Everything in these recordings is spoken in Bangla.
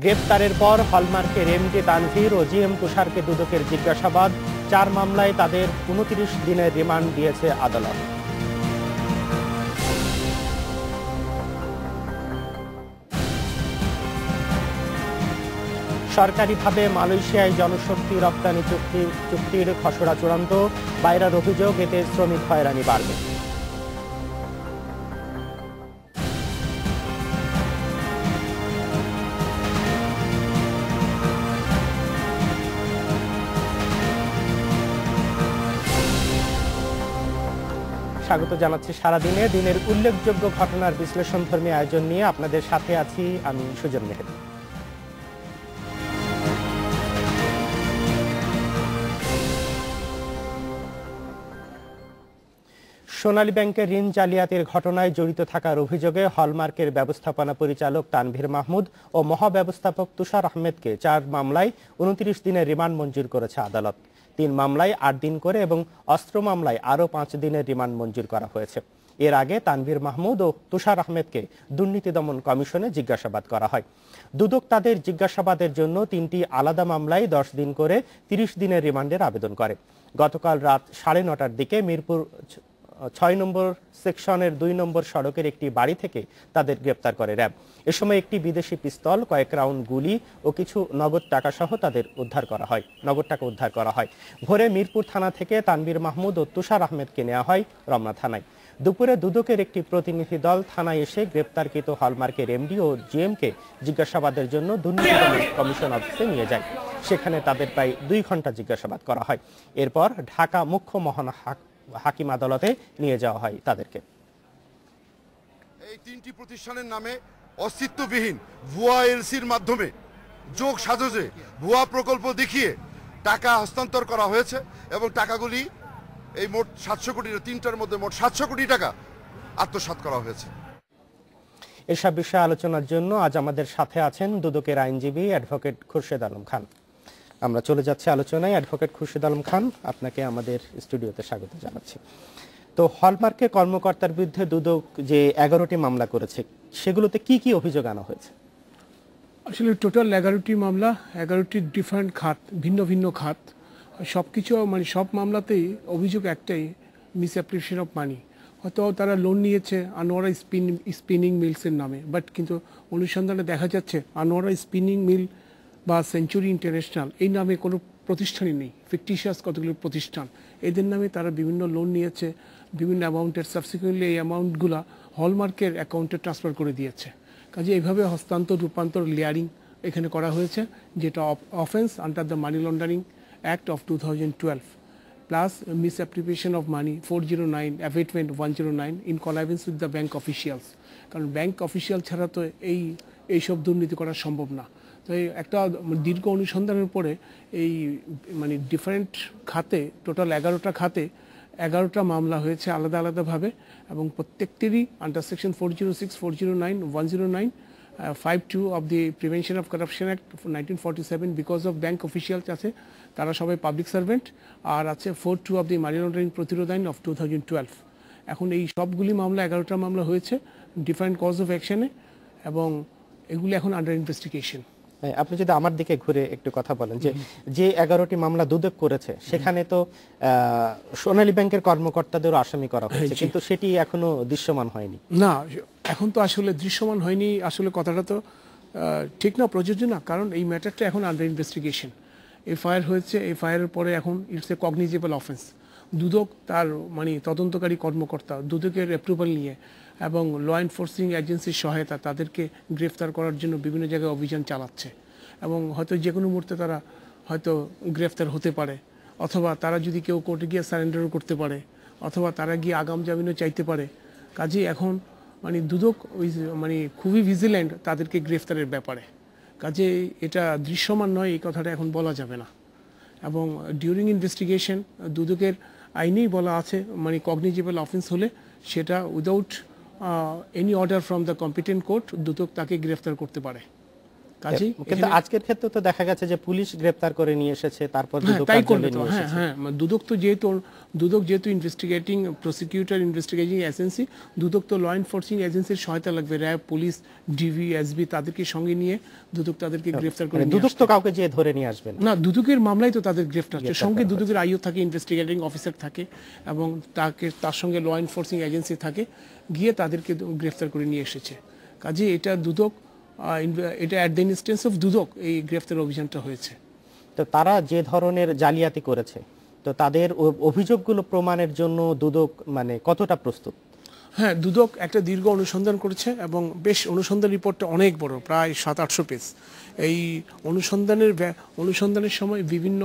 গ্রেপ্তারের পর হলমার্কের এমডি তানভীর ও জিএম তুষারকে দুদকের জিজ্ঞাসাবাদ। 4 মামলায় তাদের 29 দিনের রিমান্ড দিয়েছে আদালত। সরকারিভাবে মালয়েশিয়ায় জনশক্তি রপ্তানি চুক্তির খসড়া চূড়ান্ত। বাইরের অভিযোগ, এতে শ্রমিক হয়রানি বাড়বে। স্বাগত জানাচ্ছি সারাদিনে দিনের উল্লেখযোগ্য ঘটনার বিশ্লেষণধর্মী আয়োজন নিয়ে আপনাদের সাথে আছি আমি সুজন মেহেদী। সোনালী ব্যাংকের ঋণ জালিয়াতির ঘটনায় জড়িত থাকার অভিযোগে হলমার্কের ব্যবস্থাপনা পরিচালক তানভীর মাহমুদ ও মহাব্যবস্থাপক তুষার আহমেদকে 4 মামলায় 29 দিনের রিমান্ড মঞ্জুর করেছে আদালত। 3 মামলায় 8 দিন করে এবং অস্ত্র মামলায় আরও 5 দিনের রিমান্ড মঞ্জুর করা হয়েছে। এর আগে তানভীর মাহমুদ ও তুষার আহমেদকে দুর্নীতি দমন কমিশনে জিজ্ঞাসাবাদ করা হয়। দুদক তাদের জিজ্ঞাসাবাদের জন্য 3টি আলাদা মামলায় 10 দিন করে 30 দিনের রিমান্ডের আবেদন করে। গতকাল রাত 9:30টার দিকে মিরপুর 6 নম্বর সেকশনের 2 নম্বর সড়কের একটি বাড়ি থেকে তাদের গ্রেপ্তার করে র্যাব। এ সময় একটি বিদেশি পিস্তল, কয়েক রাউন্ড গুলি ও কিছু নগদ টাকা সহ তাদের নগদ টাকা উদ্ধার করা হয়। ভোরে মিরপুর থানা থেকে তানভীর মাহমুদ ও তুষার আহমেদকে নেওয়া হয় রমনা থানায়। দুপুরে দুদকের একটি প্রতিনিধি দল থানায় এসে গ্রেপ্তারকৃত হলমার্কের এমডি ও জিএমকে জিজ্ঞাসাবাদের জন্য দুর্নীতি দমন কমিশন অফিসে নিয়ে যায়। সেখানে তাদের প্রায় 2 ঘন্টা জিজ্ঞাসাবাদ করা হয়। এরপর ঢাকা মুখ্য মহানগর হাকিম আদালতে নিয়ে যাওয়া হয় তাদেরকে। এই 3টি প্রতিষ্ঠানের নামে অস্তিত্ববিহীন ভুয়া এলসির মাধ্যমে যোগ সাজসে ভুয়া প্রকল্প দেখিয়ে টাকা হস্তান্তর করা হয়েছে এবং টাকাগুলি এই মোট 700 কোটি, 3টার মধ্যে মোট 700 কোটি টাকা আত্মসাৎ করা হয়েছে। এসব বিষয়ে আলোচনার জন্য আজ আমাদের সাথে আছেন দুদকের আইনজীবী অ্যাডভোকেট খুরশেদ আলম খান। আমরা চলে যাচ্ছি আলোচনায়। অ্যাডভোকেট খুরশেদ আলম খান, আপনাকে আমাদের স্টুডিওতে স্বাগত জানাচ্ছি। তো হলমার্কের কর্মকর্তার বিরুদ্ধে দুদক যে 11টি মামলা করেছে, সেগুলোতে কি কি অভিযোগ আনা হয়েছে? আসলে টোটাল 11টি মামলা, 11টি ডিফারেন্ট খাত, ভিন্ন ভিন্ন খাত। সবকিছু মানে সব মামলাতেই অভিযোগ একটাই, মিসঅ্যাপ্লিকেশন অফ মানি। হয়তো তারা লোন নিয়েছে আনোয়ারা স্পিনিং মিলসের নামে, বাট কিন্তু অনুসন্ধানে দেখা যাচ্ছে আনোয়ারা স্পিনিং মিল বা সেঞ্চুরি ইন্টারন্যাশনাল এই নামে কোনো প্রতিষ্ঠানই নেই। ফিকটিশিয়াস কতগুলো প্রতিষ্ঠান, এদের নামে তারা বিভিন্ন লোন নিয়েছে বিভিন্ন অ্যামাউন্টের। সাবসিকুয়েন্টলি এই অ্যামাউন্টগুলো হলমার্কের অ্যাকাউন্টে ট্রান্সফার করে দিয়েছে। কাজে এইভাবে হস্তান্তর, রূপান্তর, লেয়ারিং এখানে করা হয়েছে, যেটা offence under the money laundering act of 2012 plus misapplication of money 409, abetment 109 in connivance with the bank officials. কারণ ব্যাংক অফিসিয়াল ছাড়া তো এইসব দুর্নীতি করা সম্ভব না। তো একটা দীর্ঘ অনুসন্ধানের পরে এই মানে ডিফারেন্ট খাতে, টোটাল 11টা খাতে 11টা মামলা হয়েছে আলাদা আলাদাভাবে, এবং প্রত্যেকটিরই under section 406, 409, 109, 52 of the prevention of corruption act 1947 because of bank officials আছে, তারা সবাই পাবলিক সার্ভেন্ট। আর আছে 42 অফ দি মানি লন্ডারিং প্রতিরোধ আইন অফ 2012। এখন এই সবগুলি মামলা, 11টা মামলা হয়েছে ডিফারেন্ট কজ অফ অ্যাকশনে, এবং এগুলি এখন আন্ডার ইনভেস্টিগেশন। আপনি যদি আমার দিকে ঘুরে একটু কথা বলেন, যে 11টি মামলা দুদক করেছে সেখানে তো সোনালী ব্যাংকের কর্মকর্তাদেরও আসামি করা হয়েছে, কিন্তু সেটি এখনো দৃশ্যমান হয়নি। না, এখন তো আসলে দৃশ্যমান হয়নি, আসলে কথাটা তো ঠিক না, প্রযোজ্য না। কারণ এই ম্যাটারটা এখন আন্ডার ইনভেস্টিগেশন। এফআইআর হয়েছে, এফআইআর পরে এখন ইটস এ কগনিজেবল অফেন্স। দুদক তার মানে তদন্তকারী কর্মকর্তা দুদকের অ্যাপ্রুভাল নিয়ে এবং ল এনফোর্সিং এজেন্সির সহায়তা তাদেরকে গ্রেফতার করার জন্য বিভিন্ন জায়গায় অভিযান চালাচ্ছে, এবং হয়তো যে কোনো মুহূর্তে তারা হয়তো গ্রেফতার হতে পারে, অথবা তারা যদি কেউ কোর্টে গিয়ে সারেন্ডারও করতে পারে, অথবা তারা গিয়ে আগাম জামিনও চাইতে পারে। কাজেই এখন মানে দুদক মানে খুবই ভিজিল্যান্ট তাদেরকে গ্রেফতারের ব্যাপারে। কাজে এটা দৃশ্যমান নয় এই কথাটা এখন বলা যাবে না। এবং ডিউরিং ইনভেস্টিগেশন দুদকের আইনেই বলা আছে, মানে কগনিজেবল অফেন্স হলে সেটা without any order from the competent court Dudok তাকে গ্রেফতার করতে পারে। কাজেই কিন্তু আজকের ক্ষেত্রে তো দেখা গেছে যে পুলিশ গ্রেপ্তার করে নিয়ে এসেছে, তারপর দুদক তাই করবে কার্যালয়ে তো। নিয়ে হ্যাঁ এসেছে। হ্যাঁ, দুদক যেহেতু ইনভেস্টিগেটিং প্রসিকিউটর, ইনভেস্টিগেটিং এজেন্সি, দুদক তো ল এনফোর্সিং এজেন্সির সহায়তা লাগবে, র্যাব, পুলিশ, ডিবি, এসবি, তাদেরকে সঙ্গে নিয়ে দুদক তাদেরকে গ্রেফতার করে মানে নিয়ে দুদক তো কাউকে যে ধরে নিয়ে আসবে না। না, দুদকের মামলায় তো তাদের গ্রেফতার হচ্ছে, গ্রেফতার সঙ্গে করা দুদকের আইও থাকে, ইনভেস্টিগেটিং অফিসার থাকে, এবং তার সঙ্গে ল এনফোর্সিং এজেন্সি থাকে, গিয়ে তাদেরকে গ্রেফতার করে নিয়ে এসেছে। কাজে এটা দুদক, এটা অ্যাট দ্য ইনস্টেন্স অফ দুদক এই গ্রেফতার অভিযানটা হয়েছে। তো তারা যে ধরনের জালিয়াতি করেছে, তো তাদের অভিযোগগুলো প্রমাণের জন্য দুদক মানে কতটা প্রস্তুত? হ্যাঁ, দুদক একটা দীর্ঘ অনুসন্ধান করেছে, এবং বেশ অনুসন্ধান রিপোর্টটা অনেক বড়, প্রায় 700-800 পেজ। এই অনুসন্ধানের সময় বিভিন্ন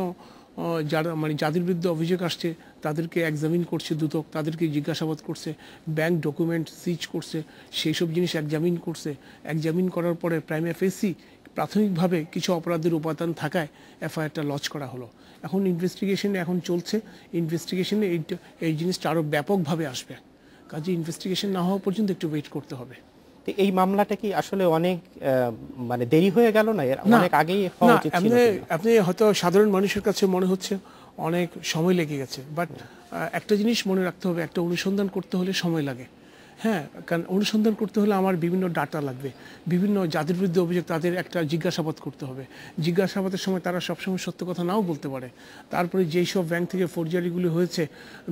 যারা মানে যাদের বিরুদ্ধে অভিযোগ আসছে তাদেরকে এক্সামিন করছে দুদক, তাদেরকে জিজ্ঞাসাবাদ করছে, ব্যাংক ডকুমেন্ট সিজ করছে, সেই সব জিনিস এক্সামিন করছে। এক্সামিন করার পরে প্রাইমা ফেসি প্রাথমিকভাবে কিছু অপরাধের উপাদান থাকায় এফআইআরটা লঞ্চ করা হলো। এখন ইনভেস্টিগেশনে এখন চলছে, ইনভেস্টিগেশনে এই জিনিসটা আরও ব্যাপকভাবে আসবে। কাজে ইনভেস্টিগেশন না হওয়া পর্যন্ত একটু ওয়েট করতে হবে। তো এই মামলাটা কি আসলে অনেক মানে দেরি হয়ে গেল না? অনেক আগেই হওয়া উচিত ছিল। আপনি হয়তো সাধারণ মানুষের কাছে মনে হচ্ছে অনেক সময় লেগে গেছে, বাট একটা জিনিস মনে রাখতে হবে, একটা অনুসন্ধান করতে হলে সময় লাগে। হ্যাঁ, কারণ অনুসন্ধান করতে হলে আমার বিভিন্ন ডাটা লাগবে, বিভিন্ন যাদের বিরুদ্ধে অভিযোগ তাদের একটা জিজ্ঞাসাবাদ করতে হবে। জিজ্ঞাসাবাদের সময় তারা সবসময় সত্য কথা নাও বলতে পারে। তারপরে যেই সব ব্যাংক থেকে ফোরজারিগুলি হয়েছে,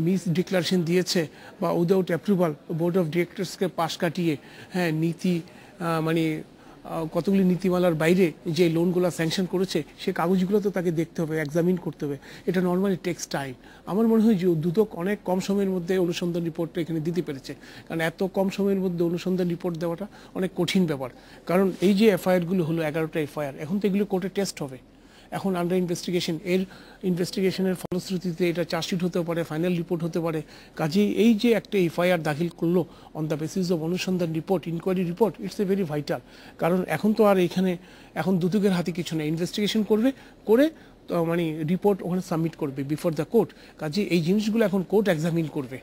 মিস ডিক্লারেশন দিয়েছে, বা উইদাউট অ্যাপ্রুভাল বোর্ড অফ ডিরেক্টরসকে পাশ কাটিয়ে, হ্যাঁ, মানে কতগুলি নীতিমালার বাইরে যে লোনগুলো স্যাংশন করেছে, সে কাগজগুলো তো তাকে দেখতে হবে, এক্সামিন করতে হবে। এটা নর্মালি টেক্স টাইম। আমার মনে হয় যে দুদক অনেক কম সময়ের মধ্যে অনুসন্ধান রিপোর্টটা এখানে দিতে পেরেছে, কারণ এত কম সময়ের মধ্যে অনুসন্ধান রিপোর্ট দেওয়াটা অনেক কঠিন ব্যাপার। কারণ এই যে এফআইআরগুলো হলো 11টা এফআইআর, এখন তো এগুলো কোর্টে টেস্ট হবে, এখন আন্ডার ইনভেস্টিগেশন। এর ইনভেস্টিগেশনের ফলশ্রুতিতে এটা চার্জশিট হতে পারে, ফাইনাল রিপোর্ট হতে পারে। কাজেই এই যে একটা এফআইআর দাখিল করলো অন দ্য বেসিস অফ অনুসন্ধান report, inquiry report, it's a very vital. কারণ এখন তো আর এখানে এখন দুদকের হাতে কিছু নেই, ইনভেস্টিগেশন করে মানে রিপোর্ট ওখানে সাবমিট করবে বিফোর দ্য কোর্ট। কাজেই এই জিনিসগুলো এখন কোর্ট এক্সামিন করবে,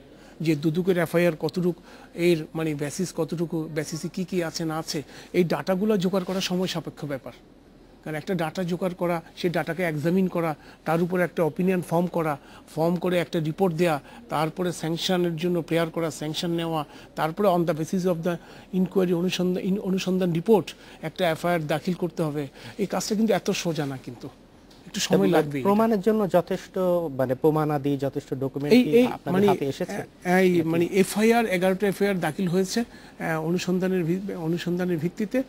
যে দুদকের এফআইআর কতটুকু, এর মানে বেসিস কতটুকু, বেসিসে কী কী আছে না আছে, এই ডাটাগুলো জোগাড় করা সময় সাপেক্ষ ব্যাপার। কারণ একটা ডাটা জোগাড় করা, সেই ডাটাকে এক্সামিন করা, তার উপরে একটা অপিনিয়ন ফর্ম করে একটা রিপোর্ট দেওয়া, তারপরে স্যাংশনের জন্য প্রেয়ার করা, স্যাংশন নেওয়া, তারপরে on the basis of the inquiry অনুসন্ধান রিপোর্ট একটা এফআইআর দাখিল করতে হবে। এই কাজটা কিন্তু এত সোজা না, কিন্তু একটু সময় লাগবে। প্রমাণের জন্য যথেষ্ট মানে প্রমাণাদি, যথেষ্ট ডকুমেন্ট আপনাদের হাতে এসেছে? এই মানে এফআইআর 11টা এফআইআর দাখিল হয়েছে অনুসন্ধানের ভিত্তিতে।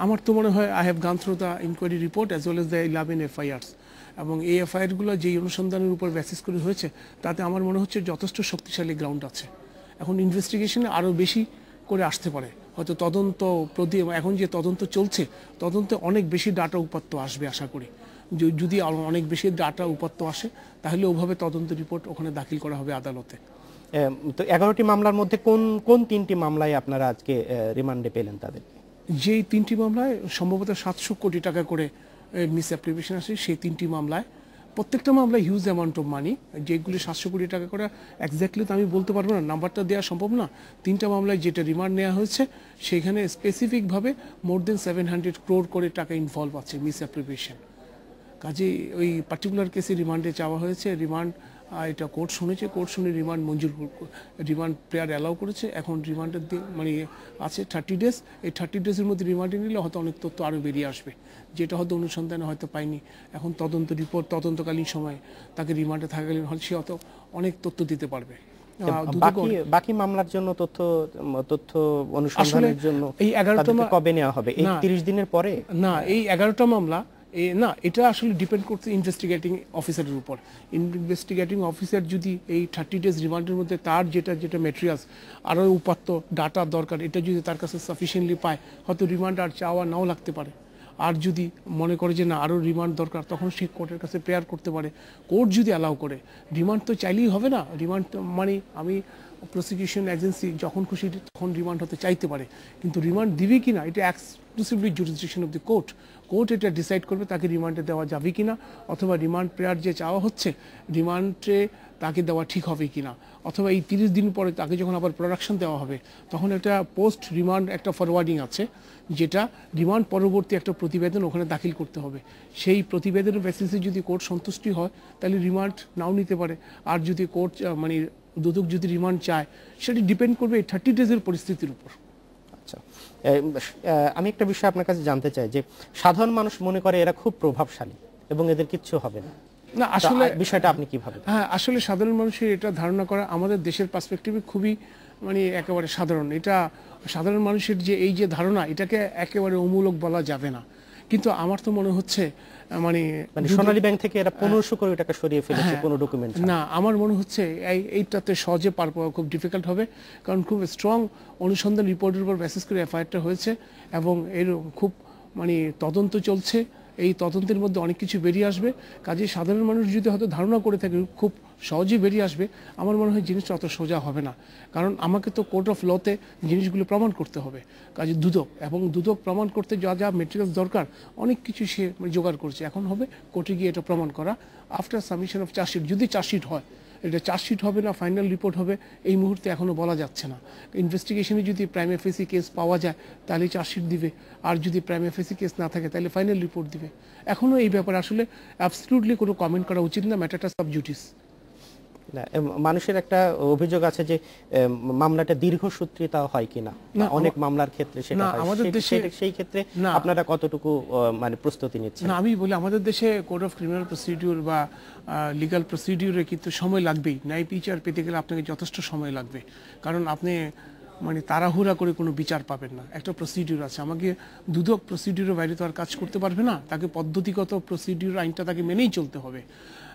আমার তো মনে হয় I have gone through the inquiry report as well as the 11 FIRs, এবং এই এফআইআরগুলো যেই অনুসন্ধানের উপর বেসিস করে হয়েছে তাতে আমার মনে হচ্ছে যথেষ্ট শক্তিশালী গ্রাউন্ড আছে। এখন ইনভেস্টিগেশনে আরও বেশি করে আসতে পারে, হয়তো তদন্ত এখন যে তদন্ত চলছে, তদন্তে অনেক বেশি ডাটা উপাত্ত আসবে আশা করি। যদি অনেক বেশি ডাটা উপাত্ত আসে তাহলে ওভাবে তদন্ত রিপোর্ট ওখানে দাখিল করা হবে আদালতে। তো 11টি মামলার মধ্যে কোন 3টি মামলায় আপনারা আজকে রিমান্ডে পেলেন তাদেরকে? যেই 3টি মামলায় সম্ভবত 700 কোটি টাকা করে মিস অ্যাপ্লিকেশন আসে, সেই 3টি মামলায় প্রত্যেকটা মামলায় হিউজ অ্যামাউন্ট অফ মানি, যেগুলি 700 কোটি টাকা করে এক্স্যাক্টলি তো আমি বলতে পারবো না, নাম্বারটা দেওয়া সম্ভব না। 3টা মামলায় যেটা রিমান্ড নেওয়া হয়েছে সেখানে স্পেসিফিকভাবে মোর দেন 700 ক্রোর করে টাকা ইনভলভ আছে মিস অ্যাপ্লিকেশন। কাজে ওই পার্টিকুলার কেসে রিমান্ডে চাওয়া হয়েছে, রিমান্ড এটা কোর্ট শুনেছে, কোর্ট শুনে রিমান্ড প্রেয়ার অ্যালাউ করেছে। এখন রিমান্ডের দিন মানে আছে 30 ডেজ। এই 30 ডেজের মধ্যে রিমান্ডে নিলে হয়তো অনেক তথ্য আরও বেরিয়ে আসবে, যেটা হয়তো অনুসন্ধানে হয়তো পাইনি। এখন তদন্তকালীন সময়ে তাকে রিমান্ডে থাকাকালীন হয়তো সে হয়তো অনেক তথ্য দিতে পারবে। বাকি মামলার জন্য তথ্য অনুসন্ধানের জন্য এই 11টা কবে নেওয়া হবে? এই 30 দিনের পরে? না, এই 11টা মামলা না, এটা আসলে ডিপেন্ড করছে ইনভেস্টিগেটিং অফিসারের উপর। ইনভেস্টিগেটিং অফিসার যদি এই 30 ডেজ রিমান্ডের মধ্যে তার যেটা ম্যাটেরিয়ালস আরও উপাত্ত ডাটা দরকার, এটা যদি তার কাছে সাফিসিয়েন্টলি পায়, হয়তো রিমান্ড আর চাওয়া নাও লাগতে পারে। আর যদি মনে করে যে না আরও রিমান্ড দরকার, তখন সে কোর্টের কাছে প্রেয়ার করতে পারে। কোর্ট যদি অ্যালাউ করে, রিমান্ড তো চাইলেই হবে না। রিমান্ড মানে আমি প্রসিকিউশন এজেন্সি যখন খুশি তখন রিমান্ড হতে চাইতে পারে, কিন্তু রিমান্ড দিবে কি না এটা exclusively jurisdiction of the court. Court এটা ডিসাইড করবে তাকে রিমান্ডে দেওয়া যাবে কিনা, অথবা রিমান্ড প্রেয়ার যে চাওয়া হচ্ছে রিমান্ডে তাকে দেওয়া ঠিক হবে কিনা, অথবা এই 30 দিন পরে তাকে যখন আবার প্রোডাকশন দেওয়া হবে তখন একটা পোস্ট রিমান্ড একটা ফরওয়ার্ডিং আছে, যেটা রিমান্ড পরবর্তী একটা প্রতিবেদন ওখানে দাখিল করতে হবে। সেই প্রতিবেদনের বেসিসে যদি কোর্ট সন্তুষ্টি হয় তাহলে রিমান্ড নাও নিতে পারে, আর যদি কোর্ট মানে দুদক যদি রিমান্ড চায় সেটি ডিপেন্ড করবে এই 30 ডেজের পরিস্থিতির উপর। আচ্ছা, আমি একটা বিষয় আপনার কাছে জানতে চাই যে সাধারণ মানুষ মনে করে এরা খুব প্রভাবশালী এবং এদের কিচ্ছু হবে না, না আসলে বিষয়টা আপনি কিভাবে? হ্যাঁ, আসলে সাধারণ মানুষের এটা ধারণা করা আমাদের দেশের পার্সপেক্টিভে খুবই মানে একেবারে সাধারণ। এটা সাধারণ মানুষের যে এই যে ধারণা এটাকে একেবারে অমূলক বলা যাবে না, কিন্তু আমার তো মনে হচ্ছে মানে সোনালী ব্যাংক থেকে এরা 1500 কোটি টাকা সরিয়ে ফেলেছে কোনো ডকুমেন্ট না। আমার মনে হচ্ছে এইটাতে সহজে পার পাওয়া খুব ডিফিকাল্ট হবে, কারণ খুব স্ট্রং অনুসন্ধান রিপোর্টের উপর বেসিস করে এফআইআরটা হয়েছে এবং এর খুব মানে তদন্ত চলছে। এই তদন্তের মধ্যে অনেক কিছু বেরিয়ে আসবে, কাজে সাধারণ মানুষ যদি হয়তো ধারণা করে থাকে খুব সহজেই বেরিয়ে আসবে, আমার মনে হয় জিনিসটা অত সোজা হবে না, কারণ আমাকে তো কোর্ট অফ লতে জিনিসগুলো প্রমাণ করতে হবে। কাজে দুদক এবং দুদক প্রমাণ করতে যা যা মেটেরিয়ালস দরকার অনেক কিছু সে জোগাড় করছে, এখন হবে কোর্টে গিয়ে এটা প্রমাণ করা আফটার সাবমিশন অফ চার্জশিট। যদি চার্জশিট হয়, এটা চার্জশিট হবে না ফাইনাল রিপোর্ট হবে এই মুহূর্তে এখনও বলা যাচ্ছে না। ইনভেস্টিগেশনে যদি প্রাইম এফএসি কেস পাওয়া যায় তাহলে চার্জশিট দিবে, আর যদি প্রাইম এফএসি কেস না থাকে তাহলে ফাইনাল রিপোর্ট দিবে। এখনও এই ব্যাপারে আসলে অ্যাবসলিউটলি কোনো কমেন্ট করা উচিত না, ম্যাটারটা সাব জুডিস। মানুষের একটা অভিযোগ আছে যে মামলাটা দীর্ঘসূত্রিতা হয় কিনা, অনেক মামলার ক্ষেত্রে সেটা হয়, আমাদের দেশে সেই ক্ষেত্রে আপনারা কতটুকু মানে প্রস্তুতি নিচ্ছেন? না, আমি বলি আমাদের দেশে কোড অফ ক্রিমিনাল প্রসিডিউর বা লিগ্যাল প্রসিডিউরে কিন্তু সময় লাগবেই। ন্যায় বিচার পেতে গেলে আপনাকে যথেষ্ট সময় লাগবে, কারণ আপনি মানে তাড়াহুড়া করে কোনো বিচার পাবেন না। একটা প্রসিডিউর আছে, আমাকে দুদক প্রসিডিউরের বাইরে তো আর কাজ করতে পারবে না, তাকে পদ্ধতিগত প্রসিডিউর আইনটা তাকে মেনেই চলতে হবে।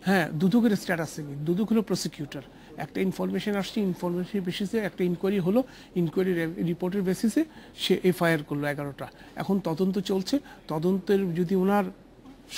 হ্যাঁ, দুদকের স্ট্যাটাস কি? দুদক হলো প্রসিকিউটর, একটা ইনফরমেশন আসছে, ইনফরমেশন বেসিসে একটা ইনকোয়ারি হলো, ইনকোয়ারি রিপোর্টের বেসিসে সে এফআইআর করলো 11টা। এখন তদন্ত চলছে, তদন্তের যদি ওনার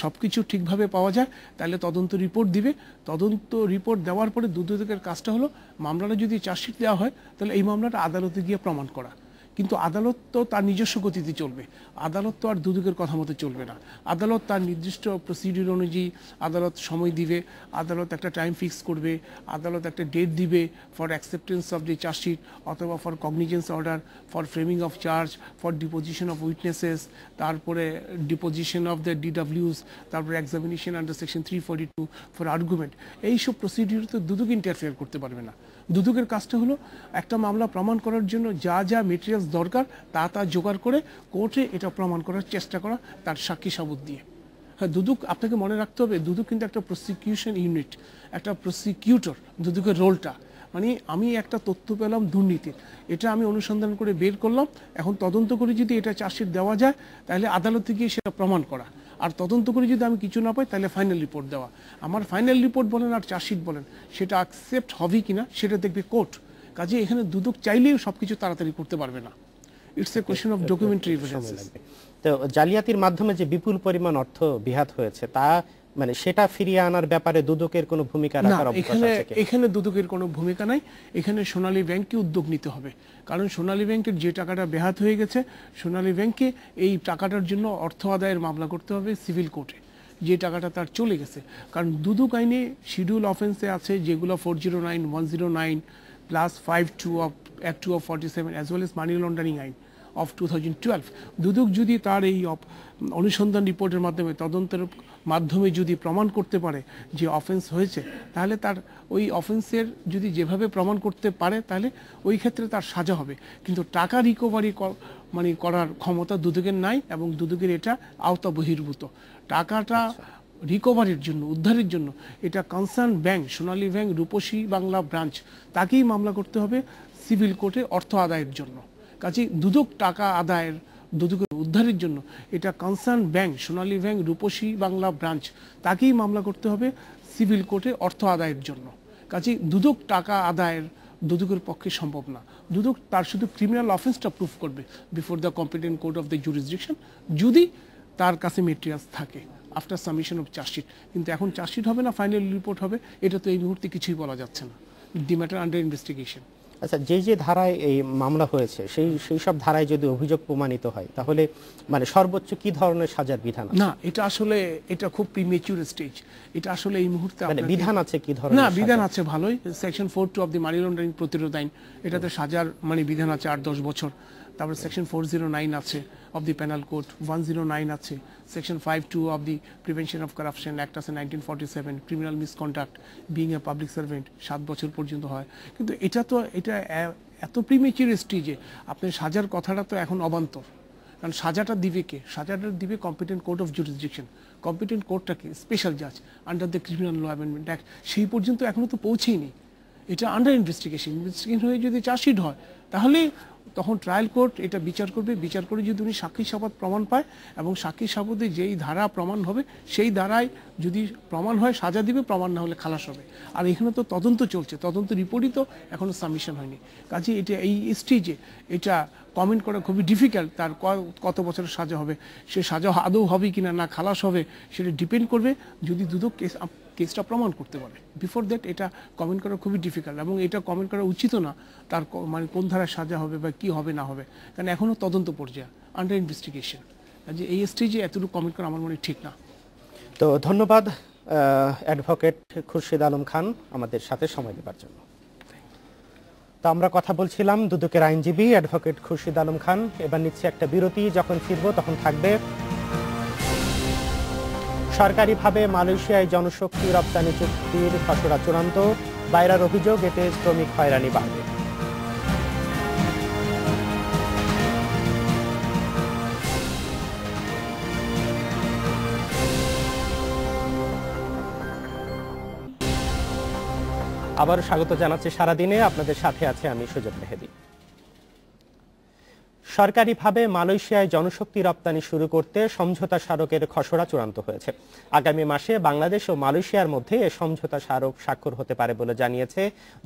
সব কিছু ঠিকভাবে পাওয়া যায় তাহলে তদন্ত রিপোর্ট দিবে। তদন্ত রিপোর্ট দেওয়ার পরে দুদকের কাজটা হলো মামলাটা যদি চার্জশিট দেওয়া হয় তাহলে এই মামলাটা আদালতে গিয়ে প্রমাণ করা, কিন্তু আদালত তো তার নিজস্ব গতিতে চলবে, আদালত তো আর দুদকের কথা মতো চলবে না। আদালত তার নির্দিষ্ট প্রসিডিউর অনুযায়ী আদালত সময় দিবে, আদালত একটা টাইম ফিক্স করবে, আদালত একটা ডেট দিবে for acceptance of the chargesheet অথবা for cognizance order, for framing of charge, for deposition of witnesses, তারপরে ডিপোজিশন অফ দ্য ডিডাব্লিউস, তারপরে examination under section 342 for argument. এইসব প্রসিডিউর তো দুদক ইন্টারফেয়ার করতে পারবে না। দুদকের কাজটা হলো একটা মামলা প্রমাণ করার জন্য যা যা মেটেরিয়ালস দরকার তা জোগাড় করে কোর্টে এটা প্রমাণ করার চেষ্টা করা, তার সাক্ষী সাবুত দিয়ে। হ্যাঁ, দুদক আপনাকে মনে রাখতে হবে দুদক কিন্তু একটা প্রসিকিউশন ইউনিট, একটা প্রসিকিউটর। দুদকের রোলটা মানে আমি একটা তথ্য পেলাম দুর্নীতির, এটা আমি অনুসন্ধান করে বের করলাম, এখন তদন্ত করে যদি এটা চার্জশিট দেওয়া যায় তাহলে আদালতে গিয়ে সেটা প্রমাণ করা, আর তদন্ত করে যদি আমি কিছু না পাই তাহলে ফাইনাল রিপোর্ট দেওয়া। আমার ফাইনাল রিপোর্ট বলেন আর চার্জশিট বলেন সেটা অ্যাকসেপ্ট হবে কিনা সেটা দেখবে কোর্ট। কাজে এখানে দুদক চাইলেও সবকিছু তাড়াতাড়ি করতে পারবে না, it's a question of documentary evidence. তো জালিয়াতির মাধ্যমে যে বিপুল পরিমাণ অর্থ বিহাত হয়েছে তা মানে সেটা ফিরিয়ে আনার ব্যাপারে দুদকের কোনো ভূমিকা রাখার অবকাশ আছে কি? এখানে দুদকের কোনো ভূমিকা নাই, এখানে সোনালী ব্যাংককে উদ্যোগ নিতে হবে, কারণ সোনালী ব্যাংকের যে টাকাটা বেহাত হয়ে গেছে সোনালী ব্যাংককে এই টাকাটার জন্য অর্থ আদায়ের মামলা করতে হবে সিভিল কোর্টে, যে টাকাটা তার চলে গেছে। কারণ দুদক আইনে শিডিউল অফেন্সে আছে যেগুলো 409, 109 plus 52 of act 2 of 47 as well as money laundering আইন অফ 2012। দুদক যদি তার এই অনুসন্ধান রিপোর্টের মাধ্যমে তদন্তের মাধ্যমে যদি প্রমাণ করতে পারে যে অফেন্স হয়েছে, তাহলে তার ওই অফেন্সের যদি যেভাবে প্রমাণ করতে পারে তাহলে ওই ক্ষেত্রে তার সাজা হবে, কিন্তু টাকা রিকভারি মানে করার ক্ষমতা দুদকের নাই এবং দুদকের এটা আওতা বহির্ভূত। টাকাটা রিকভারির জন্য উদ্ধারের জন্য এটা কনসার্ন ব্যাংক সোনালী ব্যাংক রূপসী বাংলা ব্রাঞ্চ তাকেই মামলা করতে হবে সিভিল কোর্টে অর্থ আদায়ের জন্য। কাজে দুদক টাকা আদায়ের দুদকের উদ্ধারের জন্য এটা কনসার্ন ব্যাংক সোনালী ব্যাংক রূপসী বাংলা ব্রাঞ্চ তাকেই মামলা করতে হবে সিভিল কোর্টে অর্থ আদায়ের জন্য। কাজে দুদক টাকা আদায়ের দুদকের পক্ষে সম্ভব না, দুদক তার শুধু ক্রিমিনাল অফেন্সটা প্রুফ করবে before the competent court of the jurisdiction যদি তার কাছে মেটেরিয়ালস থাকে আফটার সাবমিশন অফ চার্জশিট। কিন্তু এখন চার্জশিট হবে না ফাইনাল রিপোর্ট হবে, এটা তো এই মুহূর্তে কিছুই বলা যাচ্ছে না, দি ম্যাটার আন্ডার ইনভেস্টিগেশন। আচ্ছা, যে ধারায় এই মামলা হয়েছে সেই সব ধারায় যদি অভিযোগ প্রমাণিত হয় তাহলে মানে সর্বোচ্চ কি ধরনের সাজার বিধান আছে? না, এটা আসলে এটা খুব প্রিমেচুর স্টেজ। এটা আসলে এই মুহূর্তে মানে আপনাকে- বিধান আছে কি ধরনের? না, সাজা? বিধান আছে ভালোই। Section 4(2) of the money laundering প্রতিরোধ আইন, এটাতে সাজার মানে বিধান আছে 8-10 বছর। তারপরে সেকশন 409 আছে অফ দি পেনাল কোড, 109 আছে, section 5(2) of the prevention of corruption act আছে 1947, criminal misconduct being a public servant 7 বছর পর্যন্ত হয়। কিন্তু এটা এত প্রিমেচুর স্টেজে আপনি সাজার কথাটা তো এখন অবান্তর। কারণ সাজাটা দিবে কে? সাজাটা দিবে competent court of jurisdiction. Competent কোর্টটা কি? স্পেশাল জাজ under the criminal law amendment act. সেই পর্যন্ত এখনো তো পৌঁছেইনি। এটা আন্ডার ইনভেস্টিগেশন হয়ে যদি চার্জশিট হয় তাহলে তখন ট্রায়াল কোর্ট এটা বিচার করবে। বিচার করে যদি উনি সাক্ষী শপথ প্রমাণ পায় এবং সাক্ষী শপথে যেই ধারা প্রমাণ হবে সেই ধারায় যদি প্রমাণ হয় সাজা দিবে, প্রমাণ না হলে খালাস হবে। আর এখানে তো তদন্ত চলছে, তদন্ত রিপোর্টই তো এখনো সাবমিশন হয়নি। কাজে এটা এই স্টেজে এটা কমেন্ট করা খুবই ডিফিকাল্ট। তার কত বছরের সাজা হবে, সে সাজা আদৌ হবে কিনা, না খালাস হবে, সেটা ডিপেন্ড করবে যদি দুদক কেসটা প্রমাণ করতে পারে। বিফোর দ্যাট এটা কমেন্ট করা খুবই ডিফিকাল্ট, এবং এটা কমেন্ট করা উচিত না তার মানে কোন ধারায় সাজা হবে বা কি হবে না হবে, কারণ এখনো তদন্ত পর্যায়ে, আন্ডার ইনভেস্টিগেশন। যে এই স্টেজে এতটুকু কমেন্ট করা আমার মনে ঠিক না। তো ধন্যবাদ অ্যাডভোকেট খুরশিদ আলম খান আমাদের সাথে সময় দেওয়ার জন্য। তো আমরা কথা বলছিলাম দুদকের আইনজীবী অ্যাডভোকেট খুরশিদ আলম খান। এবার নিচ্ছে একটা বিরতি, যখন ফিরবো তখন থাকবে সরকারিভাবে মালয়েশিয়ায় জনশক্তি রপ্তানি চুক্তির খসড়া চূড়ান্ত, বাইরার অভিযোগ এতে শ্রমিক হয়রানি বাড়বে। আবার স্বাগত জানাচ্ছি সারাদিনে, আপনাদের সাথে আছে আমি সুজত মেহেদি। সরকারিভাবে মালয়েশিয়ায় জনশক্তি রপ্তানি শুরু করতে সমঝোতা স্মারকের খসড়া চূড়ান্ত হয়েছে। আগামী মাসে বাংলাদেশ ও মালয়েশিয়ার মধ্যে এ সমঝোতা স্মারক স্বাক্ষর হতে পারে বলে জানিয়েছে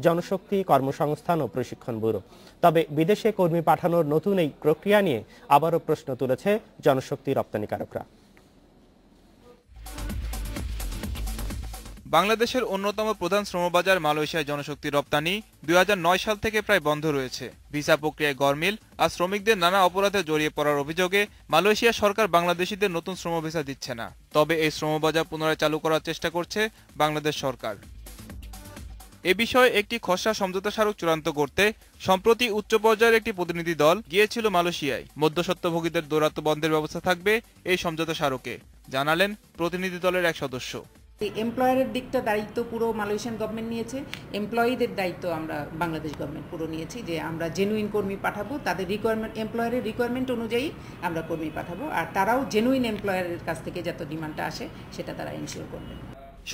জনশক্তি, কর্মসংস্থান ও প্রশিক্ষণ ব্যুরো। তবে বিদেশে কর্মী পাঠানোর নতুন এই প্রক্রিয়া নিয়ে আবারও প্রশ্ন তুলেছে জনশক্তি রপ্তানিকারকরা। বাংলাদেশের অন্যতম প্রধান শ্রমবাজার মালয়েশিয়ায় জনশক্তি রপ্তানি 2009 সাল থেকে প্রায় বন্ধ রয়েছে। ভিসা প্রক্রিয়ায় গরমিল আর শ্রমিকদের নানা অপরাধে জড়িয়ে পড়ার অভিযোগে মালয়েশিয়া সরকার বাংলাদেশিদের নতুন শ্রম ভিসা দিচ্ছে না। তবে এই শ্রমবাজার পুনরায় চালু করার চেষ্টা করছে বাংলাদেশ সরকার। এ বিষয়ে একটি খসড়া সমঝোতা স্মারক চূড়ান্ত করতে সম্প্রতি উচ্চ পর্যায়ের একটি প্রতিনিধি দল গিয়েছিল মালয়েশিয়ায়। মধ্যস্বত্বভোগীদের দৌরাত্ম্য বন্ধের ব্যবস্থা থাকবে এই সমঝোতা স্মারকে, জানালেন প্রতিনিধি দলের এক সদস্য। এমপ্লয়ারের দিকটা দায়িত্ব পুরো মালয়েশিয়ান গভর্নমেন্ট নিয়েছে, এমপ্লয়িদের দায়িত্ব আমরা বাংলাদেশ গভর্নমেন্ট পুরো নিয়েছি, যে আমরা জেনুইন কর্মী পাঠাবো, তাদের রিকোয়ারমেন্ট, এমপ্লয়ারের রিকোয়ারমেন্ট অনুযায়ী আমরা কর্মী পাঠাবো, আর তারাও জেনুইন এমপ্লয়ারের কাছ থেকে যত ডিমান্ডটা আসে সেটা তারা এনশিওর করবে।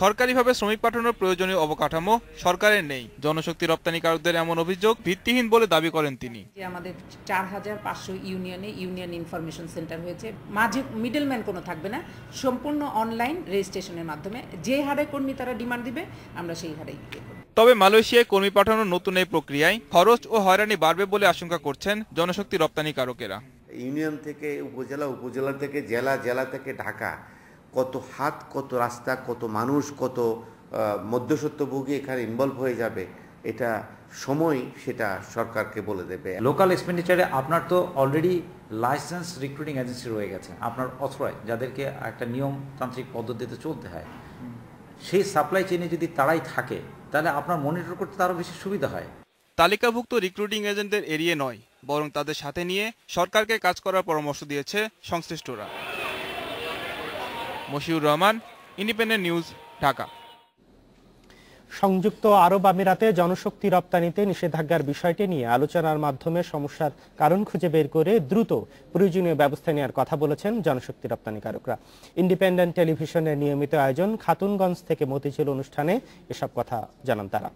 সরকারিভাবে শ্রমিক পাঠানোর প্রয়োজনীয় অবকাঠামো সরকারের নেই। জনশক্তি রপ্তানিকারকদের এমন অভিযোগ ভিত্তিহীন বলে দাবি করেন তিনি। যে আমাদের 4500 ইউনিয়নে ইউনিয়ন ইনফরমেশন সেন্টার হয়েছে, মাঝে মিডলম্যান কোনো থাকবে না, সম্পূর্ণ অনলাইন রেজিস্ট্রেশনের মাধ্যমে যে হারে কর্মী তারা ডিমান্ড দিবে আমরা সেই হারেই দিতে করব। তবে মালয়েশিয়ায় কর্মী পাঠানোর নতুন এই প্রক্রিয়ায় খরচ ও হয়রানি বাড়বে বলে আশঙ্কা করছেন জনশক্তি রপ্তানিকারকেরা। ইউনিয়ন থেকে উপজেলা, উপজেলা থেকে জেলা, জেলা থেকে ঢাকা, কত হাত, কত রাস্তা, কত মানুষ, কত মধ্যস্বত্বভোগী এখানে ইনভলভ হয়ে যাবে, এটা সময় সেটা সরকারকে বলে দেবে। লোকাল এক্সপেন্ডিচারে আপনার তো অলরেডি লাইসেন্স রিক্রুটিং এজেন্সি রয়ে গেছে, আপনার অথরাইজ, যাদেরকে একটা নিয়মতান্ত্রিক পদ্ধতিতে চলতে হয়। সেই সাপ্লাই চেইনে যদি তারাই থাকে তাহলে আপনার মনিটর করতে আরও বেশি সুবিধা হয়। তালিকাভুক্ত রিক্রুটিং এজেন্টদের এড়িয়ে নয়, বরং তাদের সাথে নিয়ে সরকারকে কাজ করার পরামর্শ দিয়েছে সংশ্লিষ্টরা। Moshiur Rahman, Independent News, Dhaka. সংযুক্ত আরব আমিরাতে জনশক্তি রপ্তানিতে নিষেধাজ্ঞার বিষয়টি নিয়ে আলোচনার মাধ্যমে সমস্যার কারণ খুঁজে বের করে দ্রুত প্রয়োজনীয় ব্যবস্থা নেওয়ার কথা বলেছেন জনশক্তি রপ্তানিকারকরা। ইন্ডিপেন্ডেন্ট টেলিভিশনের নিয়মিত আয়োজন খাতুনগঞ্জ থেকে মতিঝিল অনুষ্ঠানে এসব কথা জানান তারা।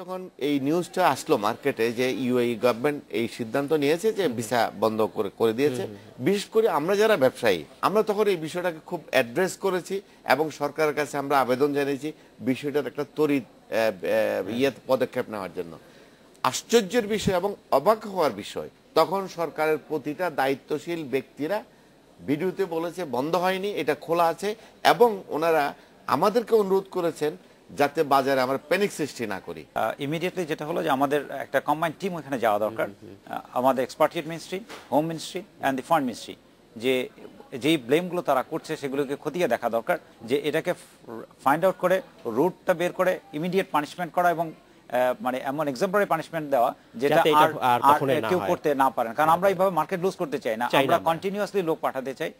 যখন এই নিউজটা আসলো মার্কেটে যে ইউএই গভর্নমেন্ট এই সিদ্ধান্ত নিয়েছে যে ভিসা বন্ধ করে দিয়েছে, বিশেষ করে আমরা যারা ব্যবসায়ী, আমরা তখন এই বিষয়টাকে খুব অ্যাড্রেস করেছি এবং সরকারের কাছে আমরা আবেদন জানিয়েছি বিষয়টার একটা ত্বরিত পদক্ষেপ নেওয়ার জন্য। আশ্চর্যের বিষয় এবং অবাক হওয়ার বিষয়, তখন সরকারের প্রতিটা দায়িত্বশীল ব্যক্তিরা ভিডিওতে বলেছে বন্ধ হয়নি, এটা খোলা আছে, এবং ওনারা আমাদেরকে অনুরোধ করেছেন যাতে বাজারে আমরা প্যানিক সৃষ্টি না করি। ইমিডিয়েটলি যেটা হলো যে আমাদের একটা কম্বাইন্ড টিম ওখানে যাওয়া দরকার, আমাদের expatriate ministry, home ministry and the foreign ministry, যে যেই ব্লেমগুলো তারা করছে সেগুলোকে খতিয়ে দেখা দরকার, যে এটাকে ফাইন্ড আউট করে রুটটা বের করে ইমিডিয়েট পানিশমেন্ট করা এবং মানে এমন এক্সাম্পলারি পানিশমেন্ট দেওয়া যেটা আর কেউ করতে না পারেন। কারণ আমরা এইভাবে মার্কেট লুজ করতে চাই না, আমরা কন্টিনিউয়াসলি লোক পাঠাতে চাই।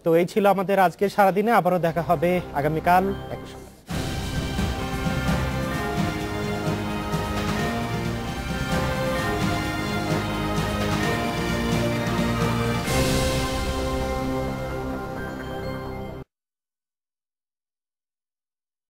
তো এই ছিল আমাদের আজকে সারাদিনে, আবারও দেখা হবে আগামীকাল।